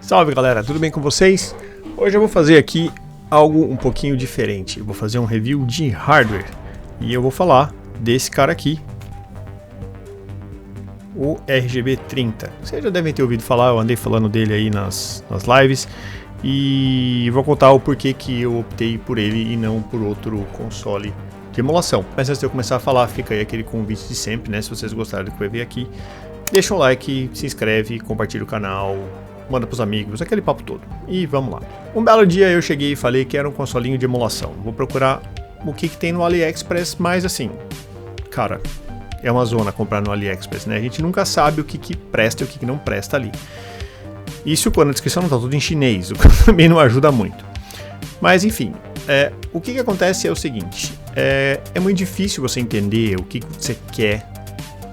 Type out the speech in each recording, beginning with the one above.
Salve galera, tudo bem com vocês? Hoje eu vou fazer aqui algo um pouquinho diferente. Eu vou fazer um review de hardware e eu vou falar desse cara aqui, o RGB 30. Vocês já devem ter ouvido falar, eu andei falando dele aí nas lives e vou contar o porquê que eu optei por ele e não por outro console de emulação. Mas antes de eu começar a falar, fica aí aquele convite de sempre, né? Se vocês gostaram do que vai ver aqui, deixa um like, se inscreve, compartilha o canal, manda pros amigos, aquele papo todo. E vamos lá. Um belo dia eu cheguei e falei que era um consolinho de emulação. Vou procurar o que tem no AliExpress, mas assim, cara, é uma zona comprar no AliExpress, né? A gente nunca sabe o que presta e o que não presta ali. Isso quando a descrição não tá tudo em chinês, o que também não ajuda muito. Mas enfim, o que acontece é o seguinte, é muito difícil você entender o que você quer,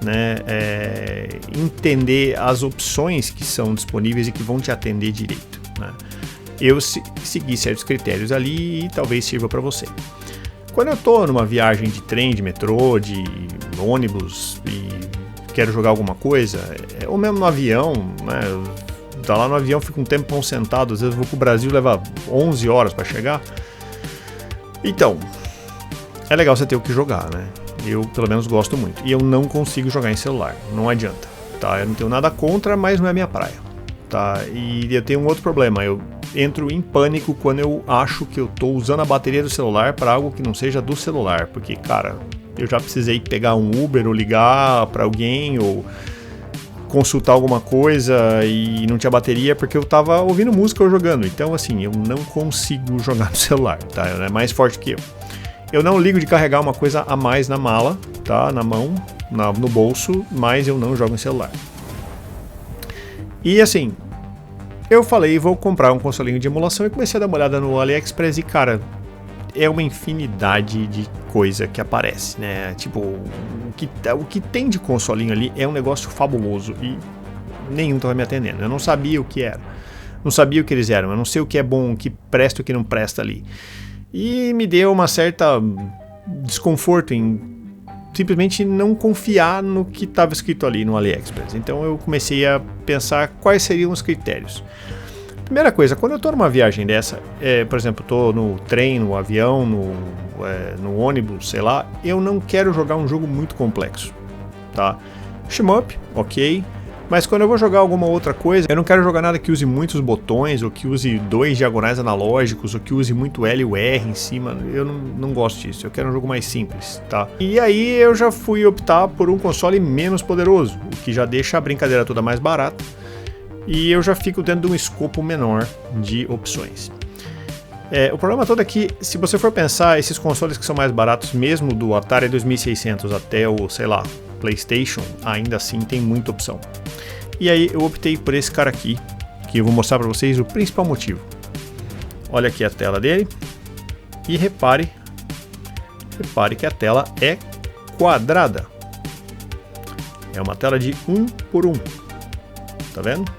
né, entender as opções que são disponíveis e que vão te atender direito, né? Eu segui certos critérios ali e talvez sirva para você. Quando eu estou numa viagem de trem, de metrô, de ônibus e quero jogar alguma coisa, ou mesmo no avião, né, tá lá no avião, fico um tempão sentado, às vezes eu vou pro Brasil, leva 11 horas para chegar. Então, é legal você ter o que jogar, né? Eu, pelo menos, gosto muito. E eu não consigo jogar em celular. Não adianta, tá? Eu não tenho nada contra, mas não é minha praia, tá? E eu tenho um outro problema. Eu entro em pânico quando eu acho que eu tô usando a bateria do celular para algo que não seja do celular. Porque, cara, eu já precisei pegar um Uber ou ligar para alguém ou consultar alguma coisa e não tinha bateria porque eu tava ouvindo música ou jogando. Então, assim, eu não consigo jogar no celular, tá? É mais forte que eu. Eu não ligo de carregar uma coisa a mais na mala, tá? Na mão, no bolso, mas eu não jogo em celular. E assim, eu falei, vou comprar um consolinho de emulação e comecei a dar uma olhada no AliExpress e, cara, é uma infinidade de coisa que aparece, né? Tipo, o que tem de consolinho ali é um negócio fabuloso e nenhum tava me atendendo. Eu não sabia o que era, não sabia o que eles eram, eu não sei o que é bom, o que presta e o que não presta ali. E me deu uma certa desconforto em simplesmente não confiar no que estava escrito ali no AliExpress. Então eu comecei a pensar quais seriam os critérios. Primeira coisa, quando eu estou numa viagem dessa, por exemplo, estou no trem, no avião, no ônibus, sei lá, eu não quero jogar um jogo muito complexo, tá? Shmup, ok. Mas quando eu vou jogar alguma outra coisa, eu não quero jogar nada que use muitos botões, ou que use 2 diagonais analógicos, ou que use muito L e o R em cima. Eu não gosto disso, eu quero um jogo mais simples, tá? E aí eu já fui optar por um console menos poderoso, o que já deixa a brincadeira toda mais barata, e eu já fico dentro de um escopo menor de opções. O problema todo é que, se você for pensar, esses consoles que são mais baratos, mesmo do Atari 2600 até o, sei lá, PlayStation, ainda assim tem muita opção. E aí eu optei por esse cara aqui, que eu vou mostrar para vocês o principal motivo. Olha aqui a tela dele e repare que a tela é quadrada. É uma tela de 1x1, tá vendo?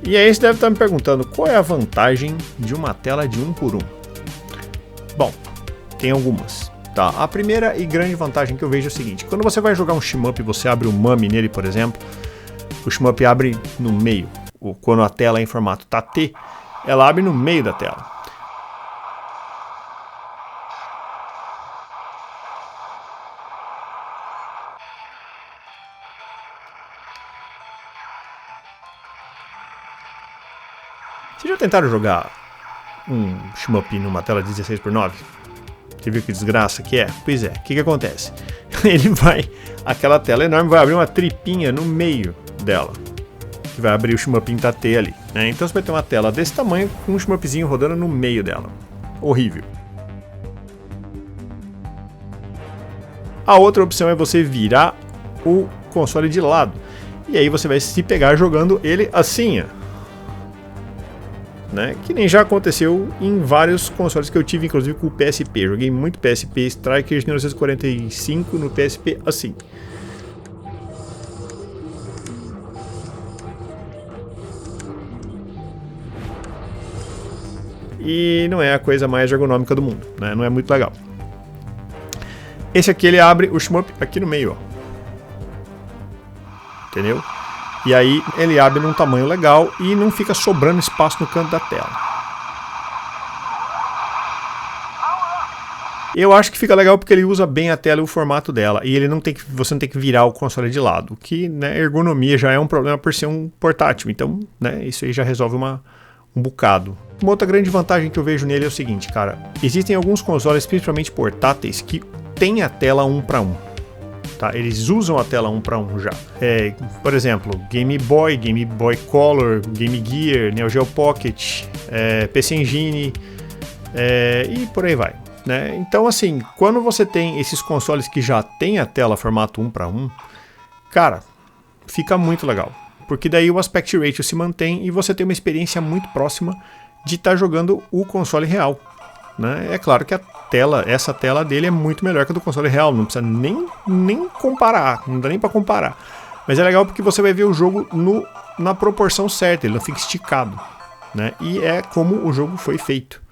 E aí você deve estar me perguntando qual é a vantagem de uma tela de 1x1. Bom, tem algumas. Tá, a primeira e grande vantagem que eu vejo é o seguinte: quando você vai jogar um shmup e você abre o Mummy nele, por exemplo, o shmup abre no meio. Quando a tela é em formato TAT, ela abre no meio da tela. Vocês já tentaram jogar um shmup numa tela de 16:9? Você viu que desgraça que é? Pois é, o que acontece? Aquela tela enorme vai abrir uma tripinha no meio dela, que vai abrir o shmupinho TAT ali, né? Então você vai ter uma tela desse tamanho com um shmupzinho rodando no meio dela. Horrível. A outra opção é você virar o console de lado, e aí você vai se pegar jogando ele assim, ó. Né? Que nem já aconteceu em vários consoles que eu tive, inclusive com o PSP. Joguei muito PSP Strikers de 1945 no PSP assim. E não é a coisa mais ergonômica do mundo, né? Não é muito legal. Esse aqui ele abre o shmup aqui no meio, ó. Entendeu? E aí ele abre num tamanho legal e não fica sobrando espaço no canto da tela. Eu acho que fica legal porque ele usa bem a tela e o formato dela. E ele você não tem que virar o console de lado. Que, né, ergonomia já é um problema por ser um portátil. Então, né, isso aí já resolve um bocado. Uma outra grande vantagem que eu vejo nele é o seguinte, cara. Existem alguns consoles, principalmente portáteis, que tem a tela 1 para 1. Tá? Eles usam a tela 1 para 1 já. Por exemplo, Game Boy Color, Game Gear, Neo Geo Pocket, PC Engine e por aí vai. Né? Então, assim, quando você tem esses consoles que já tem a tela formato 1 para 1, cara, fica muito legal. Porque daí o aspect ratio se mantém e você tem uma experiência muito próxima de estar jogando o console real. Né? É claro que essa tela dele é muito melhor que a do console real, não precisa nem comparar, não dá nem para comparar. Mas é legal porque você vai ver o jogo na proporção certa, ele não fica esticado. Né? E é como o jogo foi feito.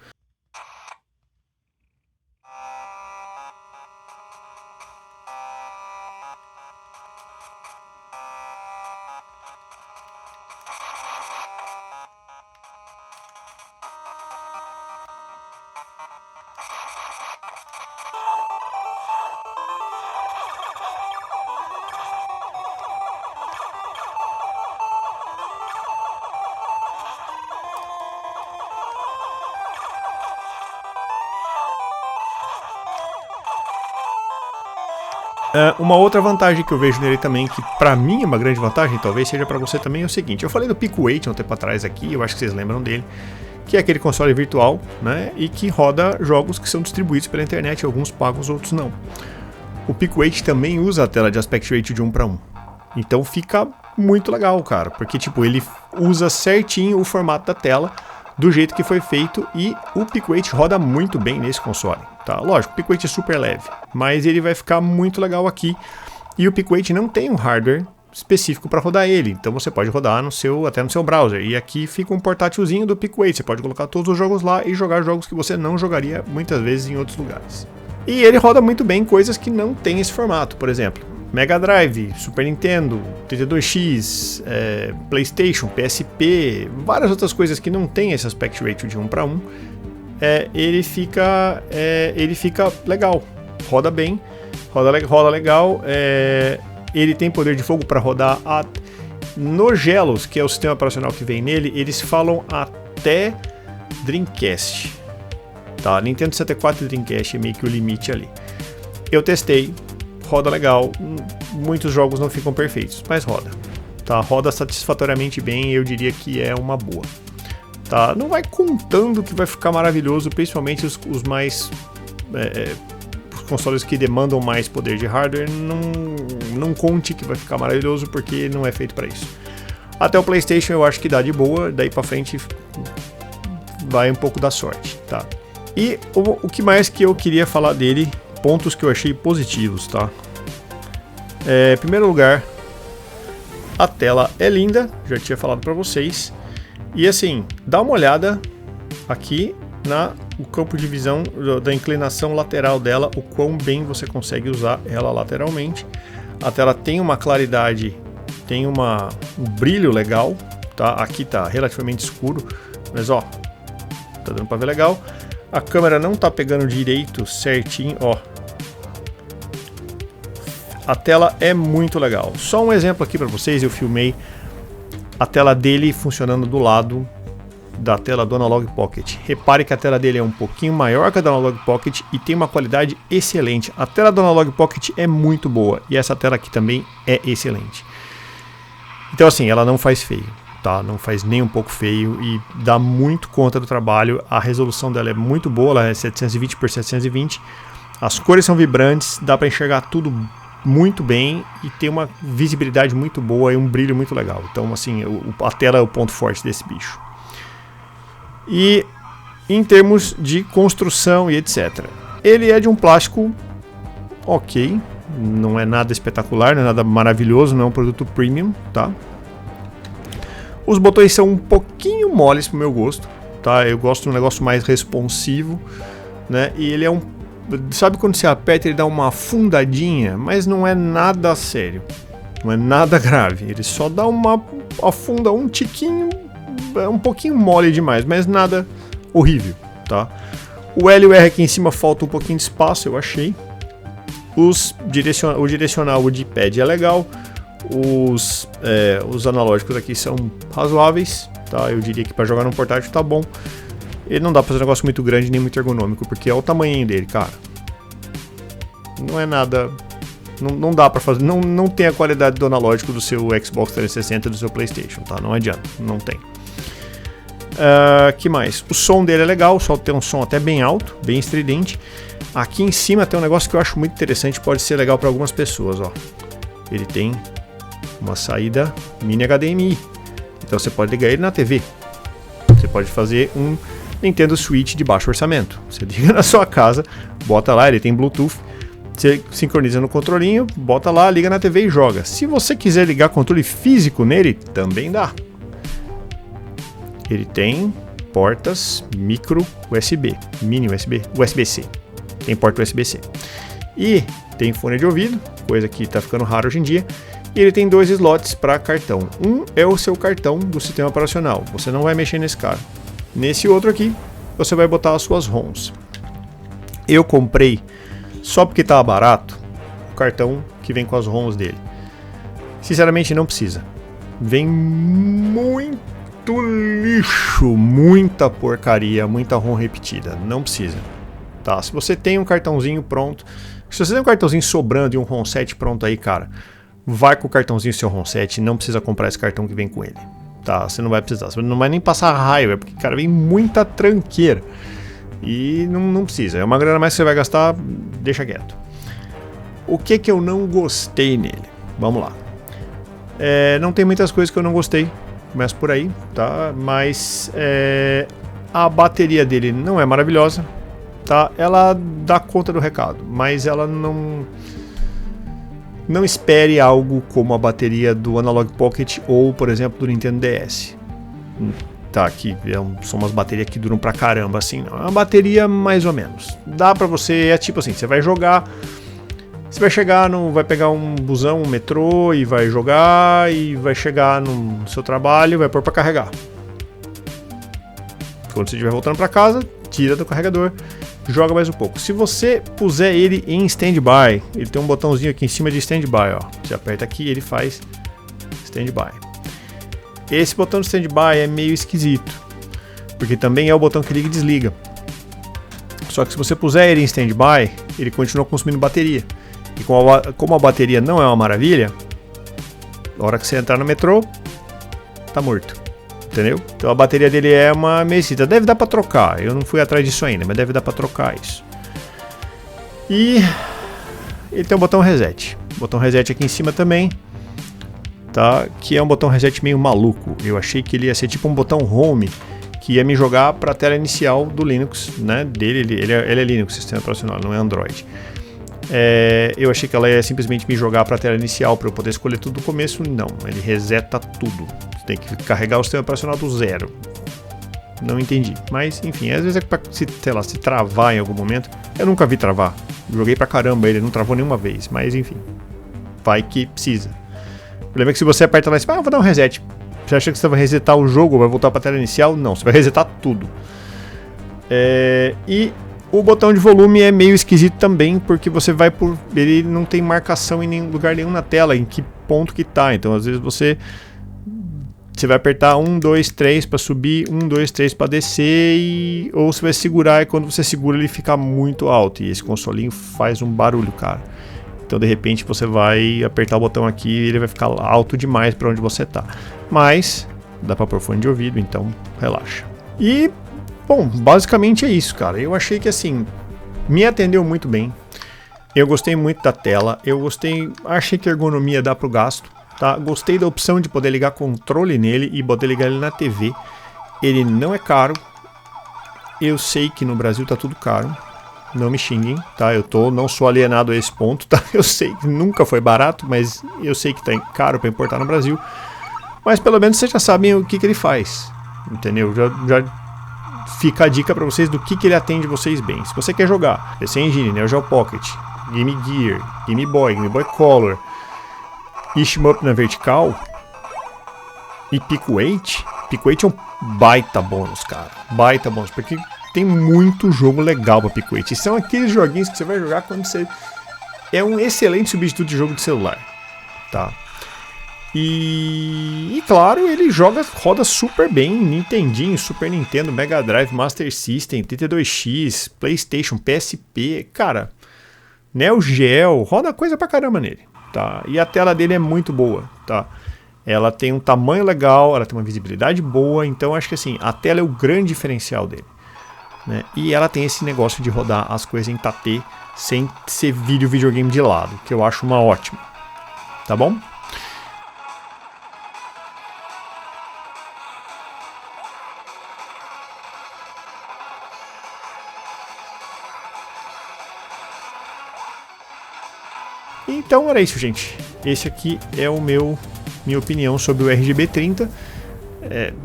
Uma outra vantagem que eu vejo nele também, que pra mim é uma grande vantagem, talvez seja pra você também, é o seguinte. Eu falei do Pico 8 um tempo atrás aqui, eu acho que vocês lembram dele, que é aquele console virtual, né, e que roda jogos que são distribuídos pela internet, alguns pagos, outros não. O Pico 8 também usa a tela de aspect ratio de 1 para 1. Então fica muito legal, cara, porque tipo, ele usa certinho o formato da tela, do jeito que foi feito, e o Pico 8 roda muito bem nesse console. Tá? Lógico, o Pico 8 é super leve, mas ele vai ficar muito legal aqui. E o Pico 8 não tem um hardware específico para rodar ele, então você pode rodar até no seu browser. E aqui fica um portátilzinho do Pico 8, você pode colocar todos os jogos lá e jogar jogos que você não jogaria muitas vezes em outros lugares. E ele roda muito bem coisas que não tem esse formato, por exemplo, Mega Drive, Super Nintendo, 32X, PlayStation, PSP, várias outras coisas que não tem esse aspect ratio de 1 para 1. Ele fica legal, roda bem, roda legal. Ele tem poder de fogo para rodar no Gelos, que é o sistema operacional que vem nele. Eles falam até Dreamcast, tá? Nintendo 64 e Dreamcast é meio que o limite ali. Eu testei, roda legal. Muitos jogos não ficam perfeitos, mas roda, tá? Roda satisfatoriamente bem, eu diria que é uma boa. Tá? Não vai contando que vai ficar maravilhoso, principalmente os mais os consoles que demandam mais poder de hardware. Não conte que vai ficar maravilhoso, porque não é feito para isso. Até o PlayStation eu acho que dá de boa, daí para frente vai um pouco da sorte, tá? E o que mais que eu queria falar dele, pontos que eu achei positivos, tá? Em primeiro lugar, a tela é linda, já tinha falado para vocês. E assim, dá uma olhada aqui no campo de visão da inclinação lateral dela, o quão bem você consegue usar ela lateralmente. A tela tem uma claridade, tem um brilho legal, tá? Aqui tá relativamente escuro, mas ó, tá dando pra ver legal. A câmera não tá pegando direito, certinho, ó. A tela é muito legal. Só um exemplo aqui pra vocês, eu filmei a tela dele funcionando do lado da tela do Analog Pocket. Repare que a tela dele é um pouquinho maior que a do Analog Pocket e tem uma qualidade excelente. A tela do Analog Pocket é muito boa e essa tela aqui também é excelente. Então assim, ela não faz feio, tá? Não faz nem um pouco feio e dá muito conta do trabalho. A resolução dela é muito boa, ela é 720 por 720. As cores são vibrantes, dá para enxergar tudo muito bem e tem uma visibilidade muito boa e um brilho muito legal. Então assim, a tela é o ponto forte desse bicho. E em termos de construção e etc, ele é de um plástico ok, não é nada espetacular, não é nada maravilhoso, não é um produto premium, tá? Os botões são um pouquinho moles pro meu gosto, tá? Eu gosto de um negócio mais responsivo, né? E ele é sabe quando você aperta ele dá uma afundadinha, mas não é nada sério, Não é nada grave. Ele só dá uma afunda um tiquinho, é um pouquinho mole demais, mas nada horrível, tá? O L e o R aqui em cima falta um pouquinho de espaço, eu achei. O direcional, o D-pad é legal. Os analógicos aqui são razoáveis, tá? Eu diria que para jogar num portátil tá bom. Ele não dá pra fazer um negócio muito grande nem muito ergonômico, porque é o tamanho dele, cara. Não é nada... Não dá pra fazer... Não tem a qualidade do analógico do seu Xbox 360 e do seu PlayStation, tá? Não adianta, não tem. Que mais? O som dele é legal, só tem um som até bem alto, bem estridente. Aqui em cima tem um negócio que eu acho muito interessante, pode ser legal para algumas pessoas, ó. Ele tem uma saída mini HDMI, então você pode ligar ele na TV. Você pode fazer um Nintendo Switch de baixo orçamento. Você liga na sua casa, bota lá, ele tem Bluetooth, você sincroniza no controlinho, bota lá, liga na TV e joga. Se você quiser ligar controle físico nele, também dá. Ele tem portas micro USB, mini USB, USB-C. Tem porta USB-C. E tem fone de ouvido, coisa que está ficando raro hoje em dia. E ele tem 2 slots para cartão. Um é o seu cartão do sistema operacional. Você não vai mexer nesse cara. Nesse outro aqui, você vai botar as suas ROMs. Eu comprei, só porque estava barato, o cartão que vem com as ROMs dele. Sinceramente, não precisa. Vem muito lixo, muita porcaria, muita ROM repetida. Não precisa. Tá? Se você tem um cartãozinho pronto, se você tem um cartãozinho sobrando e um ROM set pronto aí, cara, vai com o cartãozinho seu ROM set, não precisa comprar esse cartão que vem com ele. Tá? Você não vai precisar, você não vai nem passar raiva, porque, cara, vem muita tranqueira. E não precisa, é uma grana a mais que você vai gastar, deixa quieto. O que eu não gostei nele? Vamos lá. Não tem muitas coisas que eu não gostei, começo por aí, tá? Mas a bateria dele não é maravilhosa, tá? Ela dá conta do recado, mas ela não espere algo como a bateria do Analog Pocket ou, por exemplo, do Nintendo DS. Tá, que são umas baterias que duram pra caramba, assim, não. É uma bateria mais ou menos. Dá pra você, é tipo assim, você vai jogar, você vai chegar vai pegar um busão, um metrô e vai jogar, e vai chegar no seu trabalho e vai pôr pra carregar. Quando você estiver voltando pra casa, tira do carregador, joga mais um pouco. Se você puser ele em standby, ele tem um botãozinho aqui em cima de standby, ó. Você aperta aqui e ele faz standby. Esse botão de standby é meio esquisito, porque também é o botão que liga e desliga. Só que se você puser ele em standby, ele continua consumindo bateria. E como a bateria não é uma maravilha, na hora que você entrar no metrô, tá morto. Entendeu? Então a bateria dele é uma mesita. Deve dar pra trocar, eu não fui atrás disso ainda, mas deve dar pra trocar isso. E ele tem um botão reset. Botão reset aqui em cima também. Tá? Que é um botão reset meio maluco. Eu achei que ele ia ser tipo um botão home que ia me jogar para a tela inicial do Linux, né? Ele é Linux, sistema operacional, não é Android. Eu achei que ela ia simplesmente me jogar para a tela inicial para eu poder escolher tudo do começo. Não, ele reseta tudo. Você tem que carregar o sistema operacional do zero. Não entendi, mas enfim, às vezes é para se travar em algum momento. Eu nunca vi travar. Joguei pra caramba ele, não travou nenhuma vez, mas enfim, vai que precisa. O problema é que se você aperta lá e diz, vou dar um reset. Você acha que você vai resetar o jogo ou vai voltar para a tela inicial? Não, você vai resetar tudo. E o botão de volume é meio esquisito também, porque você vai por... Ele não tem marcação em lugar nenhum na tela, em que ponto que tá. Então às vezes você vai apertar 1, 2, 3 para subir, 1, 2, 3 para descer, ou você vai segurar e quando você segura ele fica muito alto. E esse consolinho faz um barulho, cara. Então de repente você vai apertar o botão aqui e ele vai ficar alto demais para onde você tá. Mas dá para pôr fone de ouvido, então relaxa. E bom, basicamente é isso, cara. Eu achei que assim, me atendeu muito bem. Eu gostei muito da tela, achei que a ergonomia dá pro gasto, tá? Gostei da opção de poder ligar controle nele e poder ligar ele na TV. Ele não é caro. Eu sei que no Brasil tá tudo caro. Não me xinguem, tá? Não sou alienado a esse ponto, tá? Eu sei que nunca foi barato, mas eu sei que tá caro para importar no Brasil. Mas pelo menos vocês já sabem o que ele faz, entendeu? Já fica a dica para vocês do que ele atende vocês bem. Se você quer jogar PC Engine, Neo Geo Pocket, Game Gear, Game Boy Color, e Shmup na vertical e Pico 8. Pico 8 é um baita bônus, cara. Baita bônus, porque tem muito jogo legal pra Pico 8. E são aqueles joguinhos que você vai jogar quando você... É um excelente substituto de jogo de celular, tá? E claro, ele roda super bem Nintendinho, Super Nintendo, Mega Drive, Master System, 32X, PlayStation, PSP, cara, Neo Geo, roda coisa pra caramba nele, tá? E a tela dele é muito boa, tá? Ela tem um tamanho legal, ela tem uma visibilidade boa, então acho que assim, a tela é o grande diferencial dele, né? E ela tem esse negócio de rodar as coisas em Tate sem ser videogame de lado, que eu acho uma ótima, tá bom? Então era isso, gente. Esse aqui é minha opinião sobre o RGB 30.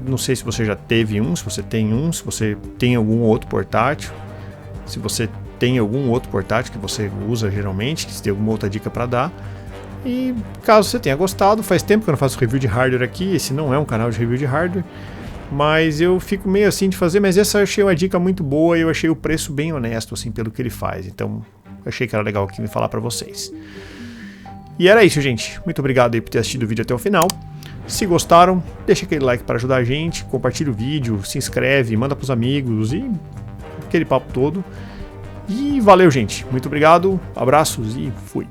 Não sei se você já teve um, se você tem um, se você tem algum outro portátil, se você tem algum outro portátil que você usa geralmente, se tem alguma outra dica para dar. E caso você tenha gostado, faz tempo que eu não faço review de hardware aqui, esse não é um canal de review de hardware, mas eu fico meio assim de fazer, mas essa eu achei uma dica muito boa e eu achei o preço bem honesto assim pelo que ele faz, então eu achei que era legal aqui me falar para vocês. E era isso, gente. Muito obrigado aí por ter assistido o vídeo até o final. Se gostaram, deixa aquele like para ajudar a gente, compartilha o vídeo, se inscreve, manda pros amigos e aquele papo todo. E valeu, gente. Muito obrigado, abraços e fui.